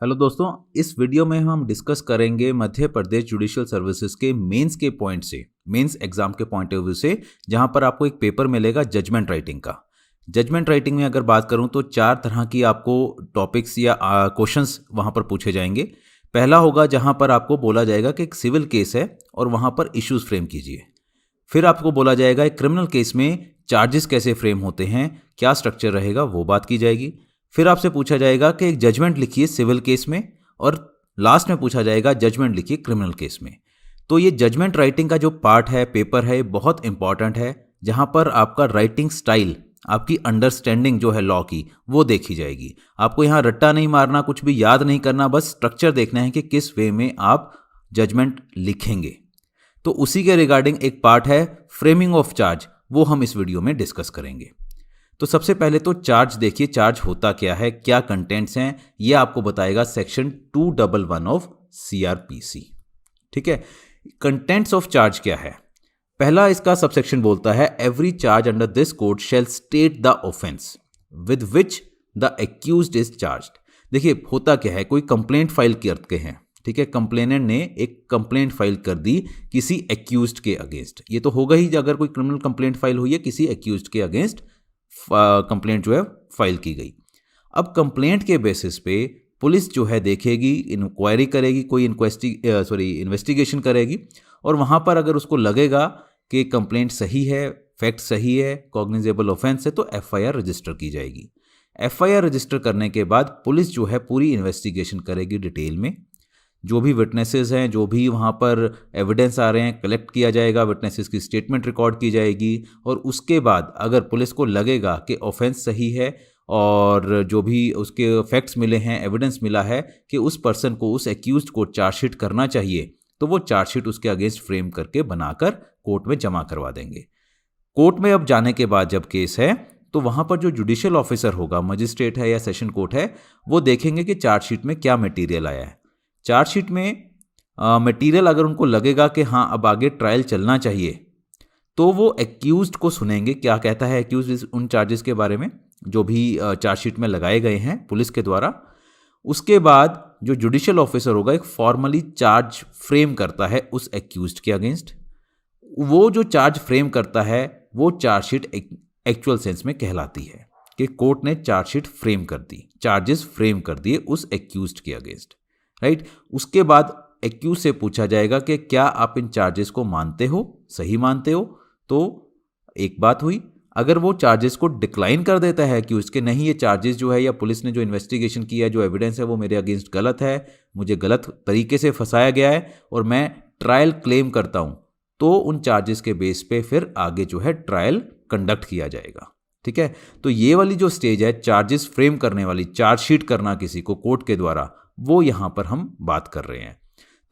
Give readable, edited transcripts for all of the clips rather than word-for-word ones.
Hello दोस्तों, इस video में हम डिस्कस करेंगे मध्य प्रदेश जुडिशियल सर्विसेज के मेंस के पॉइंट से, मेंस एग्जाम के पॉइंट ऑफ व्यू से, जहां पर आपको एक पेपर मिलेगा जजमेंट राइटिंग का। जजमेंट राइटिंग में अगर बात करूं तो 4 तरह की आपको टॉपिक्स या क्वेश्चंस वहां पर पूछे जाएंगे। पहला होगा जहां पर आपको बोला जाएगा कि एक सिविल केस है और वहां पर इश्यूज फ्रेम कीजिए। फिर आपको बोला जाएगा एक क्रिमिनल केस में चार्जेस कैसे फ्रेम होते हैं, क्या स्ट्रक्चर रहेगा, वो बात की जाएगी। फिर आपसे पूछा जाएगा कि एक जजमेंट लिखिए सिविल केस में, और लास्ट में पूछा जाएगा जजमेंट लिखिए क्रिमिनल केस में। तो ये जजमेंट राइटिंग का जो पार्ट है, पेपर है, बहुत इंपॉर्टेंट है, जहां पर आपका राइटिंग स्टाइल, आपकी अंडरस्टैंडिंग जो है लॉ की, वो देखी जाएगी। आपको यहाँ रट्टा नहीं मारना, कुछ भी याद नहीं करना, बस स्ट्रक्चर देखना है कि किस वे में आप जजमेंट लिखेंगे। तो उसी के रिगार्डिंग एक पार्ट है फ्रेमिंग ऑफ चार्ज, वो हम इस वीडियो में डिस्कस करेंगे। तो सबसे पहले तो चार्ज देखिए, चार्ज होता क्या है, क्या कंटेंट्स हैं, ये आपको बताएगा सेक्शन 211 ऑफ CRPC। ठीक है, कंटेंट्स ऑफ चार्ज क्या है। पहला इसका सबसेक्शन बोलता है every charge under this code shall state the offence with which the accused is charged. देखिए होता क्या है, कोई कंप्लेंट फाइल करते हैं, ठीक है, कंप्लेनेंट ने एक कंप्लेंट फाइल कर दी किसी एक्यूज्ड के अगेंस्ट। ये तो होगा ही अगर कोई क्रिमिनल कंप्लेंट फाइल हुई है किसी एक्यूज्ड के अगेंस्ट, कंप्लेंट जो है फाइल की गई। अब कंप्लेंट के बेसिस पे पुलिस जो है देखेगी, इंक्वायरी करेगी, कोई इन्वेस्टिगेशन करेगी, और वहां पर अगर उसको लगेगा कि कंप्लेंट सही है, फैक्ट सही है, कॉग्निजेबल ऑफेंस है, तो FIR रजिस्टर की जाएगी। FIR रजिस्टर करने के बाद पुलिस जो है पूरी इन्वेस्टिगेशन करेगी डिटेल में। जो भी विटनेसेस हैं, जो भी वहाँ पर एविडेंस आ रहे हैं, कलेक्ट किया जाएगा, विटनेसेस की स्टेटमेंट रिकॉर्ड की जाएगी, और उसके बाद अगर पुलिस को लगेगा कि ऑफेंस सही है और जो भी उसके फैक्ट्स मिले हैं, एविडेंस मिला है कि उस पर्सन को, उस एक्यूज्ड को चार्जशीट करना चाहिए, तो वो चार्जशीट उसके अगेंस्ट फ्रेम करके बनाकर कोर्ट में जमा करवा देंगे। कोर्ट में अब जाने के बाद जब केस है, तो वहाँ पर जो जुडिशियल ऑफिसर होगा, मजिस्ट्रेट है या सेशन कोर्ट है, वो देखेंगे कि चार्जशीट में क्या मटीरियल आया है। चार्जशीट में मटेरियल अगर उनको लगेगा कि हाँ अब आगे ट्रायल चलना चाहिए, तो वो एक्यूज्ड को सुनेंगे, क्या कहता है एक्यूज्ड उन चार्जेस के बारे में जो भी चार्जशीट में लगाए गए हैं पुलिस के द्वारा। उसके बाद जो जुडिशियल ऑफिसर होगा एक फॉर्मली चार्ज फ्रेम करता है उस एक्यूज्ड के अगेंस्ट। वो जो चार्ज फ्रेम करता है वो चार्जशीट एक्चुअल सेंस में कहलाती है कि कोर्ट ने चार्जशीट फ्रेम कर दी, चार्जेस फ्रेम कर दिए उस एक्यूज्ड के अगेंस्ट, राइट। उसके बाद एक्यूज से पूछा जाएगा कि क्या आप इन चार्जेस को मानते हो, सही मानते हो, तो एक बात हुई। अगर वो चार्जेस को डिक्लाइन कर देता है कि उसके नहीं, ये चार्जेस जो है या पुलिस ने जो इन्वेस्टिगेशन किया, जो एविडेंस है वो मेरे अगेंस्ट गलत है, मुझे गलत तरीके से फंसाया गया है और मैं ट्रायल क्लेम करता हूं, तो उन चार्जेस के बेस पे फिर आगे जो है ट्रायल कंडक्ट किया जाएगा। ठीक है, तो ये वाली जो स्टेज है चार्जेस फ्रेम करने वाली, चार्जशीट करना किसी को कोर्ट के द्वारा, वो यहां पर हम बात कर रहे हैं।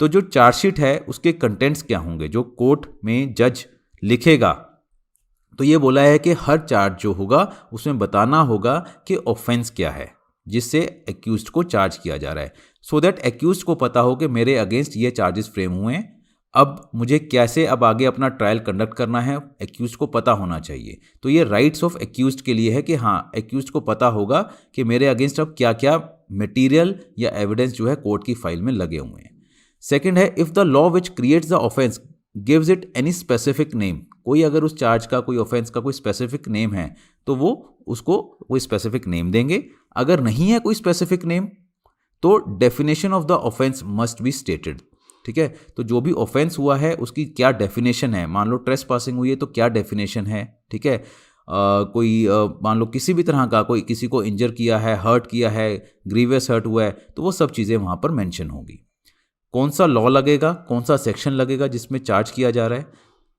तो जो चार्जशीट है उसके कंटेंट्स क्या होंगे, जो कोर्ट में जज लिखेगा, तो ये बोला है कि हर चार्ज जो होगा उसमें बताना होगा कि ऑफेंस क्या है जिससे एक्यूज्ड को चार्ज किया जा रहा है, सो दैट एक्यूज्ड को पता हो कि मेरे अगेंस्ट ये चार्जेस फ्रेम हुए हैं, अब मुझे कैसे अब आगे अपना ट्रायल कंडक्ट करना है, एक्यूज्ड को पता होना चाहिए। तो ये राइट्स ऑफ एक्यूज्ड के लिए है कि हाँ एक्यूज्ड को पता होगा कि मेरे अगेंस्ट अब क्या क्या मटेरियल या एविडेंस जो है कोर्ट की फाइल में लगे हुए हैं। सेकंड है if the law which creates the offence gives it any specific name. कोई अगर उस चार्ज का, कोई ऑफेंस का कोई स्पेसिफिक नेम है तो वो उसको कोई स्पेसिफिक नेम देंगे। अगर नहीं है कोई स्पेसिफिक नेम तो definition of the offence must be stated. ठीक है, तो जो भी ऑफेंस हुआ है उसकी क्या डेफिनेशन है, मान लो ट्रेस पासिंग हुई है तो क्या डेफिनेशन है। ठीक है, मान लो किसी भी तरह का कोई किसी को इंजर किया है, हर्ट किया है, ग्रीवियस हर्ट हुआ है, तो वो सब चीज़ें वहाँ पर मेंशन होगी। कौन सा लॉ लगेगा, कौन सा सेक्शन लगेगा जिसमें चार्ज किया जा रहा है,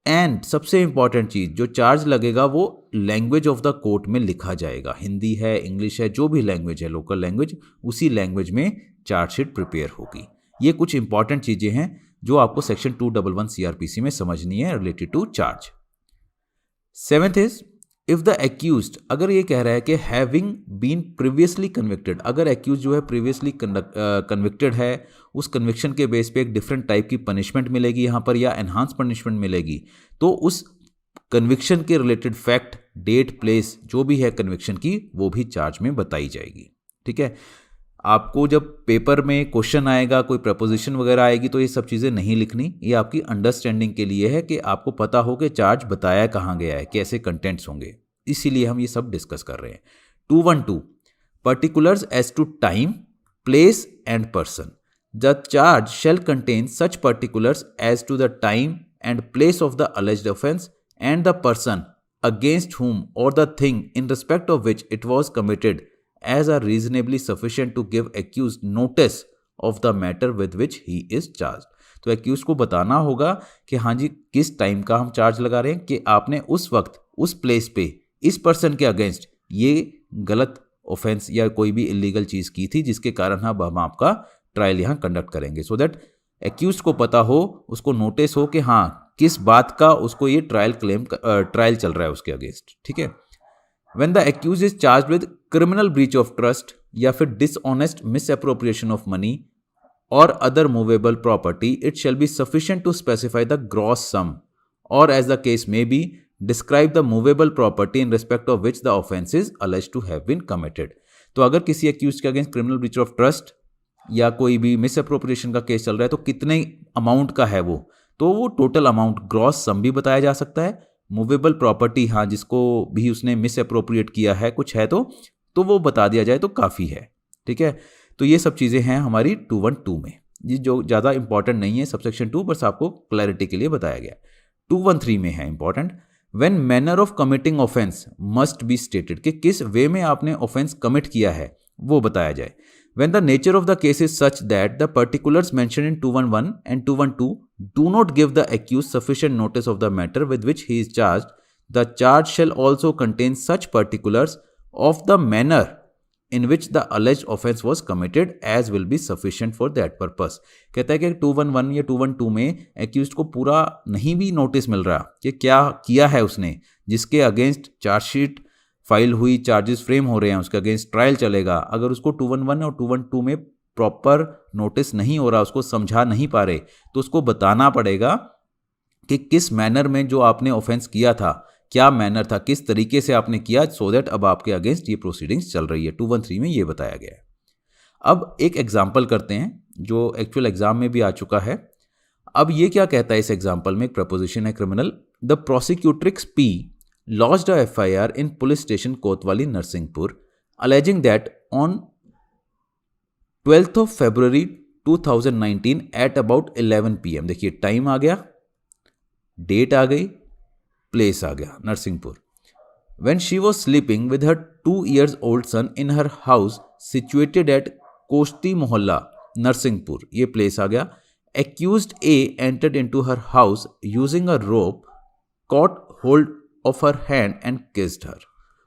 एंड सबसे इंपॉर्टेंट चीज़, जो चार्ज लगेगा वो लैंग्वेज ऑफ द कोर्ट में लिखा जाएगा। हिंदी है, इंग्लिश है, जो भी लैंग्वेज है, लोकल लैंग्वेज, उसी लैंग्वेज में चार्जशीट प्रिपेयर होगी। ये कुछ इंपॉर्टेंट चीज़ें हैं जो आपको सेक्शन 211 CRPC में समझनी है related to charge. Seventh is if the accused, अगर ये कह रहा है कि हैविंग बीन प्रीवियसली कन्विक्टेड, अगर एक्यूज जो है प्रीवियसली कन्विक्टेड है, उस कन्विक्शन के बेस पे एक डिफरेंट टाइप की पनिशमेंट मिलेगी यहाँ पर या एनहांस पनिशमेंट मिलेगी, तो उस कन्विक्शन के रिलेटेड फैक्ट, डेट, प्लेस जो भी है कन्विक्शन की, वो भी चार्ज में बताई जाएगी। ठीक है, आपको जब पेपर में क्वेश्चन आएगा, कोई प्रपोजिशन वगैरह आएगी, तो ये सब चीज़ें नहीं लिखनी। ये आपकी अंडरस्टैंडिंग के लिए है कि आपको पता हो कि चार्ज बताया कहाँ गया है, कैसे कंटेंट्स होंगे, इसीलिए हम ये सब डिस्कस कर रहे हैं। 212 particulars as to time, place and person. The charge shall contain such particulars as to the time and place of the alleged offence and the person against whom or the thing in respect of which it was committed as are reasonably sufficient to give accused notice of the matter with which he is charged. तो accused को बताना होगा कि हाँ जी किस time का हम charge लगा रहे हैं, कि आपने उस वक्त उस प्लेस पे इस पर्सन के अगेंस्ट ये गलत ऑफेंस या कोई भी इलीगल चीज़ की थी जिसके कारण हम आपका ट्रायल यहाँ कंडक्ट करेंगे, सो दैट एक्यूज को पता हो, उसको नोटिस हो कि हाँ किस बात का उसको ये ट्रायल चल रहा है उसके अगेंस्ट। ठीक है। When the accuse is charge with criminal breach of trust या फिर डिसऑनेस्ट मिसअप्रोप्रिएशन ऑफ मनी और other movable property, it shall be sufficient to specify the gross sum और as the case may be describe the movable property in respect of which the offense is alleged to have been committed. तो अगर किसी accused के against criminal breach of trust या कोई भी miss appropriation का case चल रहा है तो कितने अमाउंट का है वो, तो वो टोटल अमाउंट ग्रॉस सम भी बताया जा सकता है। मूवेबल प्रॉपर्टी, हाँ जिसको भी उसने मिस अप्रोप्रिएट किया है कुछ है तो वो बता दिया जाए तो काफ़ी है। ठीक है। तो ये सब चीज़ें हैं हमारी 212 में, ये जो ज़्यादा इंपॉर्टेंट नहीं है सबसेक्शन 2, बस आपको क्लैरिटी के लिए बताया गया। 213 में है important, When manner of committing offense must be stated, कि किस वे में आपने offense commit किया है वो बताया जाए। When the nature of the case is such that the particulars mentioned in 211 and 212 do not give the accused sufficient notice of the matter with which he is charged, the charge shall also contain such particulars of the manner in which the alleged offense was committed as will be sufficient for that purpose. कहता है कि 211 या 212 में accused को पूरा नहीं भी notice मिल रहा कि क्या किया है उसने, जिसके अगेंस्ट चार्जशीट फाइल हुई, चार्जेस फ्रेम हो रहे हैं, उसके अगेंस्ट ट्रायल चलेगा, अगर उसको 211 और 212 में प्रॉपर नोटिस नहीं हो रहा, उसको समझा नहीं पा रहे, तो उसको बताना पड़ेगा कि किस मैनर में जो आपने ऑफेंस किया था, क्या मैनर था, किस तरीके से आपने किया, सो दैट अब आपके अगेंस्ट ये प्रोसीडिंग्स चल रही है। 213 में ये बताया गया है। अब एक एग्जाम्पल करते हैं जो एक्चुअल एग्जाम में भी आ चुका है। अब ये क्या कहता है इस एग्जाम्पल में, एक प्रपोजिशन है criminal. The prosecutrix P lodged a FIR in police station कोतवाली Narsinghpur alleging that on 12th of February 2019 at about 11 PM, देखिए टाइम आ गया, डेट आ गई, प्लेस आ गया Narsinghpur. When she was sleeping with her 2 years old son in her house situated at कोश्ती मोहल्ला नरसिंहपुर, ये place आ गया। Accused A entered into her house using a rope, caught hold of her hand and kissed her.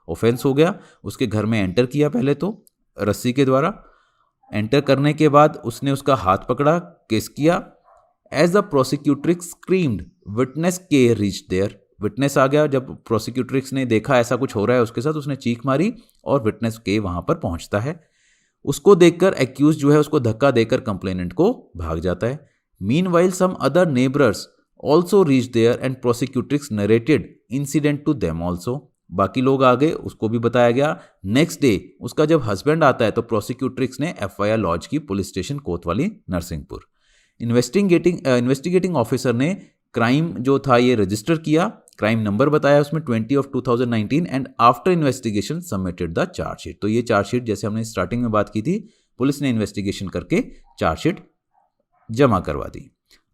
Offence हो गया, उसके घर में enter किया, पहले तो रस्सी के द्वारा एंटर करने के बाद उसने उसका हाथ पकड़ा, किस किया। As the prosecutrix screamed, witness K reached there. Witness आ गया, जब प्रोसिक्यूट्रिक्स ने देखा ऐसा कुछ हो रहा है उसके साथ, उसने चीख मारी और विटनेस के वहां पर पहुंचता है। उसको देखकर एक्यूज जो है उसको धक्का देकर कंप्लेनेंट को भाग जाता है। Meanwhile some other neighbourers also reach there and prosecutrix narrated incident to them also, बाकी लोग आ गए, उसको भी बताया गया। नेक्स्ट डे उसका जब हस्बैंड आता है तो प्रोसिक्यूट्रिक्स ने FIR लॉन्च की पुलिस स्टेशन कोतवाली नरसिंहपुर। इन्वेस्टिगेटिंग ऑफिसर ने क्राइम जो था ये रजिस्टर किया, क्राइम नंबर बताया उसमें 20 of 2019 and after investigation submitted the chargesheet. तो ये चार्जशीट जैसे हमने स्टार्टिंग में बात की थी, पुलिस ने इन्वेस्टिगेशन करके चार्जशीट जमा करवा दी।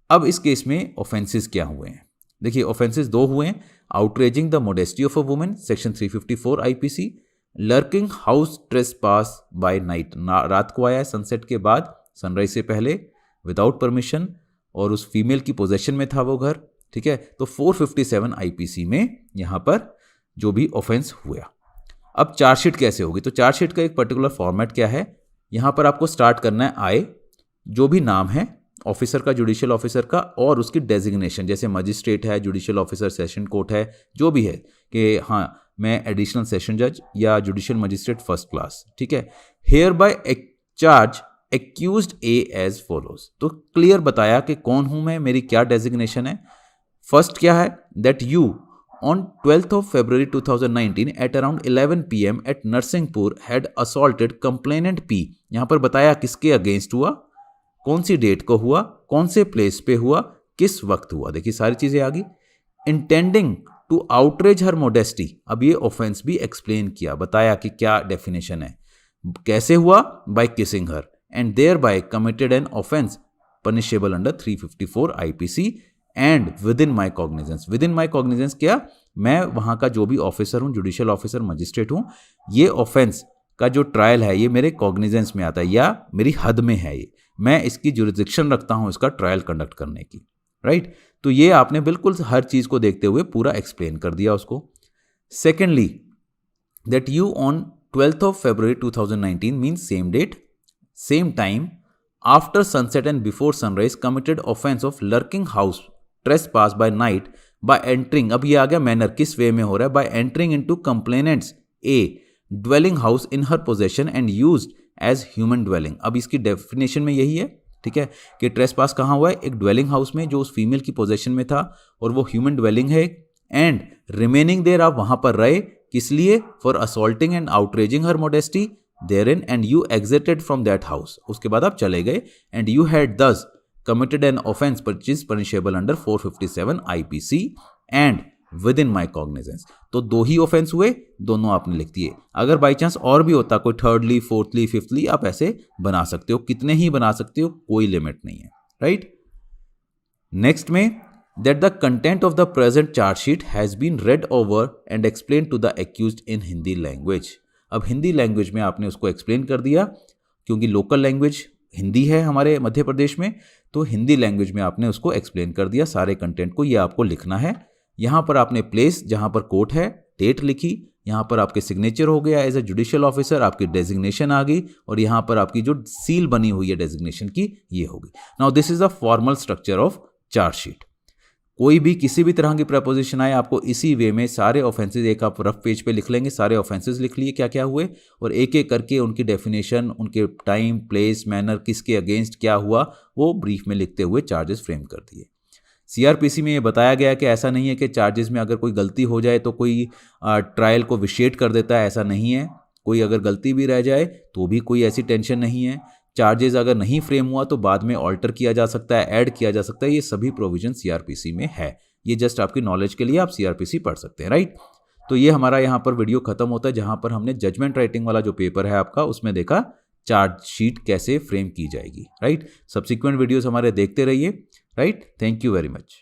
अब इस केस में ऑफेंसेस क्या हुए हैं, देखिए ऑफेंसेस 2 हुए हैं। Outraging the modesty of a women section 354 IPC, lurking house trespass by night, रात को आया सनसेट के बाद, सनराइज से पहले, विदाउट परमिशन, और उस फीमेल की पोजेशन में था वो घर। ठीक है। तो 457 IPC में यहां पर जो भी ऑफेंस हुआ। अब चार्जशीट कैसे होगी, तो चार्जशीट का एक पर्टिकुलर फॉर्मेट क्या है, यहां पर आपको स्टार्ट करना है आय, जो भी नाम है ऑफिसर का, जुडिशियल ऑफिसर का, और उसकी डेजिग्नेशन, जैसे मजिस्ट्रेट है, जुडिशियल ऑफिसर, सेशन कोर्ट है, जो भी है कि हाँ मैं एडिशनल सेशन जज या जुडिशियल मजिस्ट्रेट फर्स्ट क्लास। ठीक है। Hereby charge accused A as follows, तो क्लियर बताया कि कौन हूं मैं, मेरी क्या डेजिग्नेशन है। फर्स्ट क्या है, that you on 12th of February 2019 at around 11 PM at Narsingpur had assaulted complainant P. यहाँ पर बताया किसके अगेंस्ट हुआ, कौन सी डेट को हुआ, कौन से प्लेस पे हुआ, किस वक्त हुआ। देखिए सारी चीजें आ गई। Intending to outrage her modesty, अब ये ऑफेंस भी एक्सप्लेन किया, बताया कि क्या डेफिनेशन है, कैसे हुआ, by kissing her, and thereby committed an offence punishable under 354 IPC and within my cognisance. Within my cognisance क्या, मैं वहां का जो भी ऑफिसर हूं, जुडिशियल ऑफिसर, मजिस्ट्रेट हूं, ये ऑफेंस का जो ट्रायल है ये मेरे कॉग्निजेंस में आता है या मेरी हद में है, ये मैं इसकी जुरिडिक्शन रखता हूं इसका ट्रायल कंडक्ट करने की, राइट। तो ये आपने बिल्कुल हर चीज को देखते हुए पूरा एक्सप्लेन कर दिया उसको। Secondly, that you on 12th of February 2019 means same date, same time, after sunset and before sunrise committed offense of lurking house trespass by night by entering, अब ये आ गया मैनर, किस वे में हो रहा है, by entering into complainants A dwelling house in her possession and used as human dwelling। अब इसकी डेफिनेशन में यही है, ठीक है, कि ट्रेसपास कहाँ हुआ है, एक ड्वेलिंग हाउस में जो उस फीमेल की पोजेशन में था और वो ह्यूमन ड्वेलिंग है, एंड रिमेनिंग देयर, आप वहां पर रहे, किस लिए, for assaulting and outraging her modesty therein, and you exited from that house, उसके बाद आप चले गए, and you had this committed an offense which is punishable under 457 IPC and within my cognizance। तो दो ही ऑफेंस हुए, दोनों आपने लिख दिए। अगर बाई चांस और भी होता, कोई थर्डली, फोर्थली, फिफ्थली, आप ऐसे बना सकते हो, कितने ही बना सकते हो, कोई लिमिट नहीं है, राइट। नेक्स्ट में, that the content of the present charge sheet has been read over and explained to the accused in Hindi language। अब हिंदी लैंग्वेज में आपने उसको एक्सप्लेन कर दिया, क्योंकि लोकल लैंग्वेज हिंदी है हमारे मध्य प्रदेश में, तो हिंदी लैंग्वेज में आपने उसको एक्सप्लेन कर दिया सारे कंटेंट को। ये आपको लिखना है। यहाँ पर आपने प्लेस जहाँ पर कोर्ट है, डेट लिखी, यहाँ पर आपके सिग्नेचर हो गया एज ए जुडिशियल ऑफिसर, आपकी डेजिग्नेशन आ गई, और यहाँ पर आपकी जो सील बनी हुई है डेजिग्नेशन की, ये होगी। Now this is the formal structure of chargesheet. कोई भी किसी भी तरह की प्रपोजिशन आए, आपको इसी वे में सारे ऑफेंसेस, एक आप रफ पेज पे लिख लेंगे, सारे ऑफेंसेस लिख लिए क्या क्या हुए, और एक एक करके उनकी डेफिनेशन, उनके टाइम, प्लेस, मैनर, किसके अगेंस्ट क्या हुआ, वो ब्रीफ में लिखते हुए चार्जेस फ्रेम कर दिए। CRPC में ये बताया गया कि ऐसा नहीं है कि चार्जेस में अगर कोई गलती हो जाए तो कोई ट्रायल को विशेट कर देता है, ऐसा नहीं है। कोई अगर गलती भी रह जाए तो भी कोई ऐसी टेंशन नहीं है। चार्जेस अगर नहीं फ्रेम हुआ तो बाद में ऑल्टर किया जा सकता है, ऐड किया जा सकता है, ये सभी प्रोविजन CRPC में है। ये जस्ट आपकी नॉलेज के लिए आप CRPC पढ़ सकते हैं, राइट। तो ये हमारा यहाँ पर वीडियो खत्म होता है, जहाँ पर हमने जजमेंट राइटिंग वाला जो पेपर है आपका, उसमें देखा चार्जशीट कैसे फ्रेम की जाएगी, राइट। सब्सिक्वेंट वीडियोस हमारे देखते रहिए, right. Thank you very much.